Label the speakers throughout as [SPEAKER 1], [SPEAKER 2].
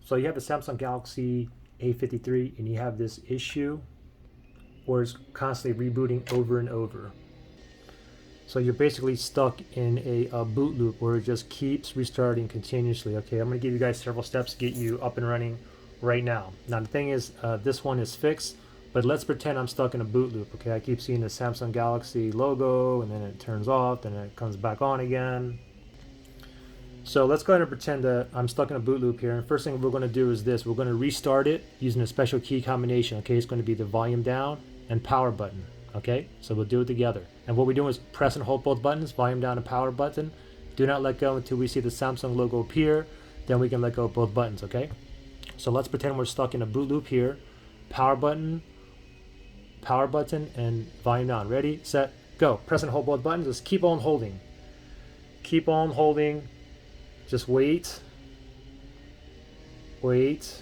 [SPEAKER 1] So you have a Samsung Galaxy A53 and you have this issue where it's constantly rebooting over and over. So you're basically stuck in a boot loop where it just keeps restarting continuously. Okay, I'm going to give you guys several steps to get you up and running right now. Now the thing is, this one is fixed, but let's pretend I'm stuck in a boot loop. Okay, I keep seeing the Samsung Galaxy logo and then it turns off, then it comes back on again. So let's go ahead and pretend that I'm stuck in a boot loop here. And first thing we're going to do is this. We're going to restart it using a special key combination. Okay, it's going to be the volume down and power button. Okay, so we'll do it together. And what we're doing is press and hold both buttons, volume down and power button. Do not let go until we see the Samsung logo appear. Then we can let go of both buttons, okay? So let's pretend we're stuck in a boot loop here. Power button, and volume down. Ready, set, go. Press and hold both buttons. Just keep on holding. Keep on holding. Just wait. Wait.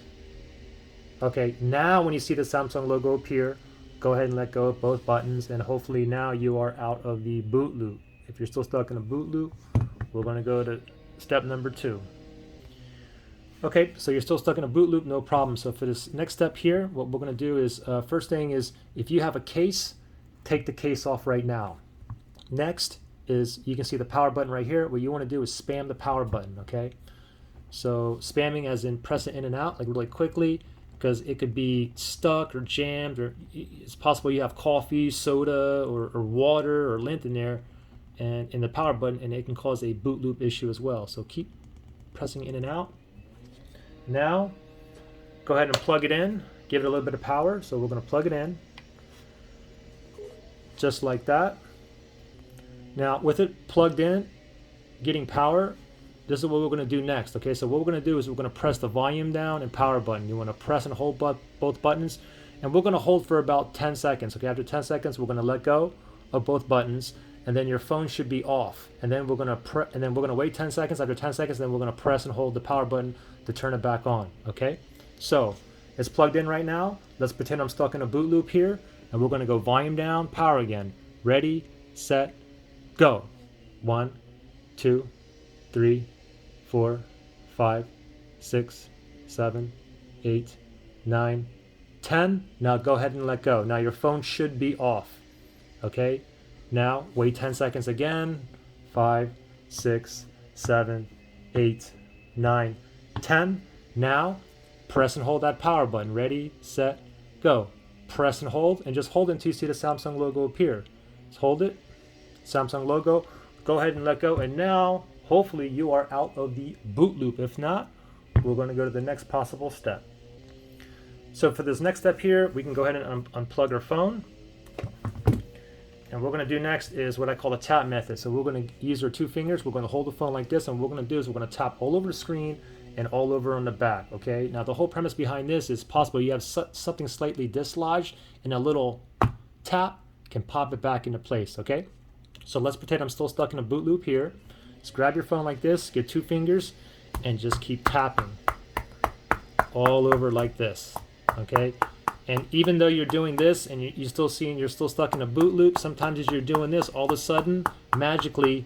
[SPEAKER 1] Okay, now when you see the Samsung logo appear, go ahead and let go of both buttons, and hopefully now you are out of the boot loop. If you're still stuck in a boot loop, we're going to go to step number 2. Okay, so you're still stuck in a boot loop, no problem. So for this next step here, what we're going to do is, first thing is, if you have a case, take the case off right now. Next is, you can see the power button right here. What you want to do is spam the power button, okay? So spamming as in press it in and out, like really quickly, because it could be stuck or jammed, or it's possible you have coffee, soda, or water or lint in there, and in the power button, and it can cause a boot loop issue as well. So keep pressing in and out. Now, go ahead and plug it in. Give it a little bit of power. So we're going to plug it in, just like that. Now, with it plugged in, getting power, this is what we're going to do next. Okay, so what we're going to do is we're going to press the volume down and power button. You want to press and hold both buttons, and we're going to hold for about 10 seconds. Okay, after 10 seconds, we're going to let go of both buttons, and then your phone should be off. And then we're going to wait 10 seconds. After 10 seconds, then we're going to press and hold the power button to turn it back on. Okay, so it's plugged in right now. Let's pretend I'm stuck in a boot loop here, and we're going to go volume down, power again. Ready, set, go. 1, 2, 3, 4, 5, 6, 7, 8, 9, 10. Now go ahead and let go. Now your phone should be off. Okay, now wait 10 seconds again. 5, 6, 7, 8, 9, 10. Now press and hold that power button. Ready, set, go. Press and hold, and just hold it until you see the Samsung logo appear. Just hold it, Samsung logo. Go ahead and let go, and now hopefully you are out of the boot loop. If not, we're going to go to the next possible step. So for this next step here, we can go ahead and unplug our phone. And what we're going to do next is what I call the tap method. So we're going to use our 2 fingers. We're going to hold the phone like this, and what we're going to do is we're going to tap all over the screen and all over on the back. Okay. Now the whole premise behind this is possible you have something slightly dislodged, and a little tap can pop it back into place. Okay. So let's pretend I'm still stuck in a boot loop here. Just grab your phone like this, get 2 fingers, and just keep tapping all over like this. Okay. And even though you're doing this and you're still stuck in a boot loop, sometimes as you're doing this, all of a sudden, magically,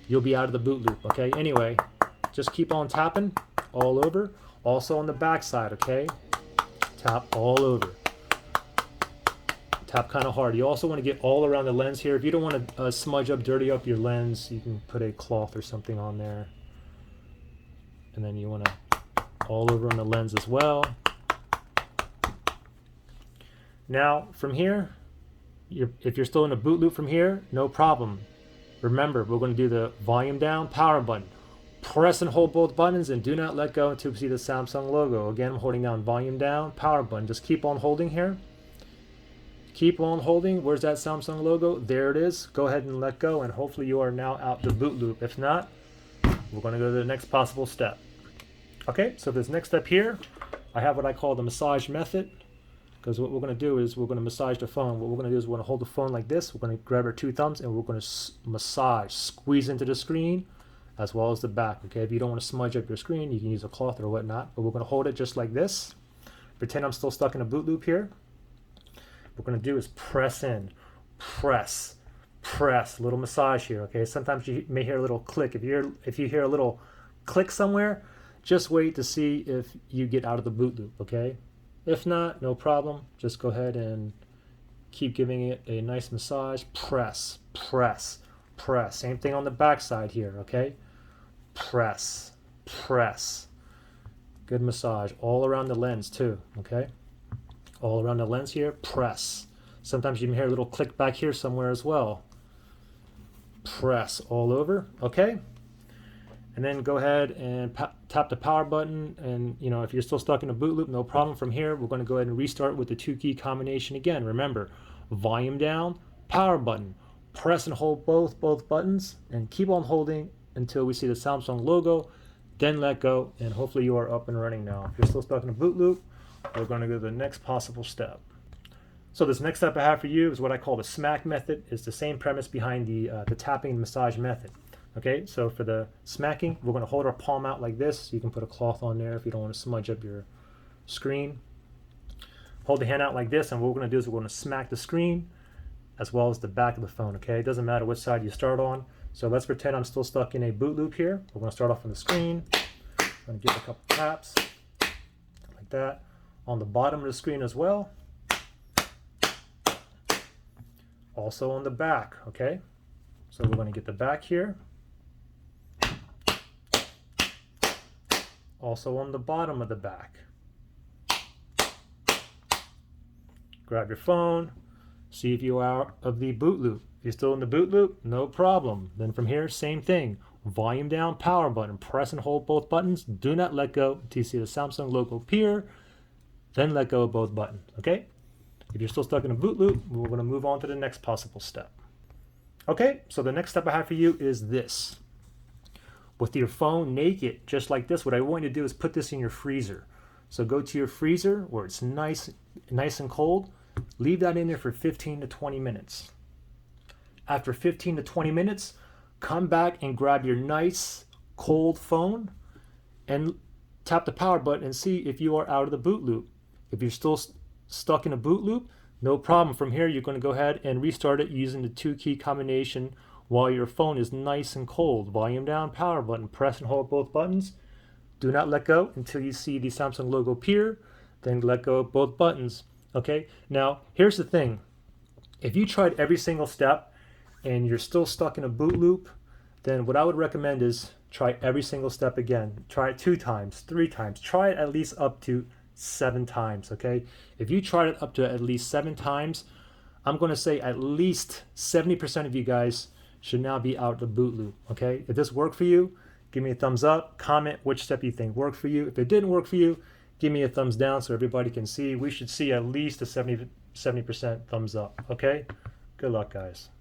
[SPEAKER 1] you'll be out of the boot loop. Okay. Anyway, just keep on tapping all over. Also on the back side. Okay. Tap all over. Tap kind of hard. You also want to get all around the lens here. If you don't want to smudge up, dirty up your lens, you can put a cloth or something on there. And then you want to all over on the lens as well. Now from here, if you're still in a boot loop from here, no problem. Remember, we're going to do the volume down, power button. Press and hold both buttons, and do not let go until you see the Samsung logo. Again, I'm holding down volume down, power button. Just keep on holding here. Keep on holding. Where's that Samsung logo? There it is. Go ahead and let go, and hopefully you are now out the boot loop. If not, we're going to go to the next possible step. Okay, so this next step here, I have what I call the massage method, because what we're going to do is we're going to massage the phone. What we're going to do is we're going to hold the phone like this. We're going to grab our 2 thumbs, and we're going to massage, squeeze into the screen as well as the back. Okay, if you don't want to smudge up your screen, you can use a cloth or whatnot, but we're going to hold it just like this. Pretend I'm still stuck in a boot loop here. What we're going to do is press in, press, a little massage here. Okay, sometimes you may hear a little click. If you hear a little click somewhere, just wait to see if you get out of the boot loop, okay? If not, no problem. Just go ahead and keep giving it a nice massage. Press, press, press. Same thing on the back side here, okay? Press, press. Good massage all around the lens too, okay? All around the lens here, press. Sometimes you can hear a little click back here somewhere as well. Press all over, okay? And then go ahead and tap the power button, and if you're still stuck in a boot loop, no problem. From here, we're going to go ahead and restart with the 2-key combination again. Remember, volume down, power button. Press and hold both buttons, and keep on holding until we see the Samsung logo, then let go, and hopefully you are up and running now. If you're still stuck in a boot loop, we're going to go to the next possible step. So this next step I have for you is what I call the smack method. It's the same premise behind the tapping and massage method. Okay, so for the smacking, we're going to hold our palm out like this. You can put a cloth on there if you don't want to smudge up your screen. Hold the hand out like this, and what we're going to do is we're going to smack the screen as well as the back of the phone. Okay, it doesn't matter which side you start on. So let's pretend I'm still stuck in a boot loop here. We're going to start off on the screen. I'm going to give it a couple taps like that. On the bottom of the screen as well. Also on the back, okay? So we're going to get the back here. Also on the bottom of the back. Grab your phone, see if you are out of the boot loop. If you're still in the boot loop, no problem. Then from here, same thing. Volume down, power button. Press and hold both buttons. Do not let go until you see the Samsung logo appear. Then let go of both buttons, okay? If you're still stuck in a boot loop, we're going to move on to the next possible step. Okay, so the next step I have for you is this. With your phone naked, just like this, what I want you to do is put this in your freezer. So go to your freezer where it's nice and cold. Leave that in there for 15 to 20 minutes. After 15 to 20 minutes, come back and grab your nice cold phone and tap the power button and see if you are out of the boot loop. If you're still stuck in a boot loop, no problem. From here, you're going to go ahead and restart it using the 2-key combination while your phone is nice and cold. Volume down, power button. Press and hold both buttons. Do not let go until you see the Samsung logo appear. Then let go of both buttons. Okay, now here's the thing. If you tried every single step and you're still stuck in a boot loop, then what I would recommend is try every single step again. Try it 2 times, 3 times. Try it at least up to 7 times, okay? If you tried it up to at least 7 times, I'm going to say at least 70% of you guys should now be out of the boot loop, okay? If this worked for you, give me a thumbs up. Comment which step you think worked for you. If it didn't work for you, give me a thumbs down so everybody can see. We should see at least a 70% thumbs up, okay? Good luck, guys.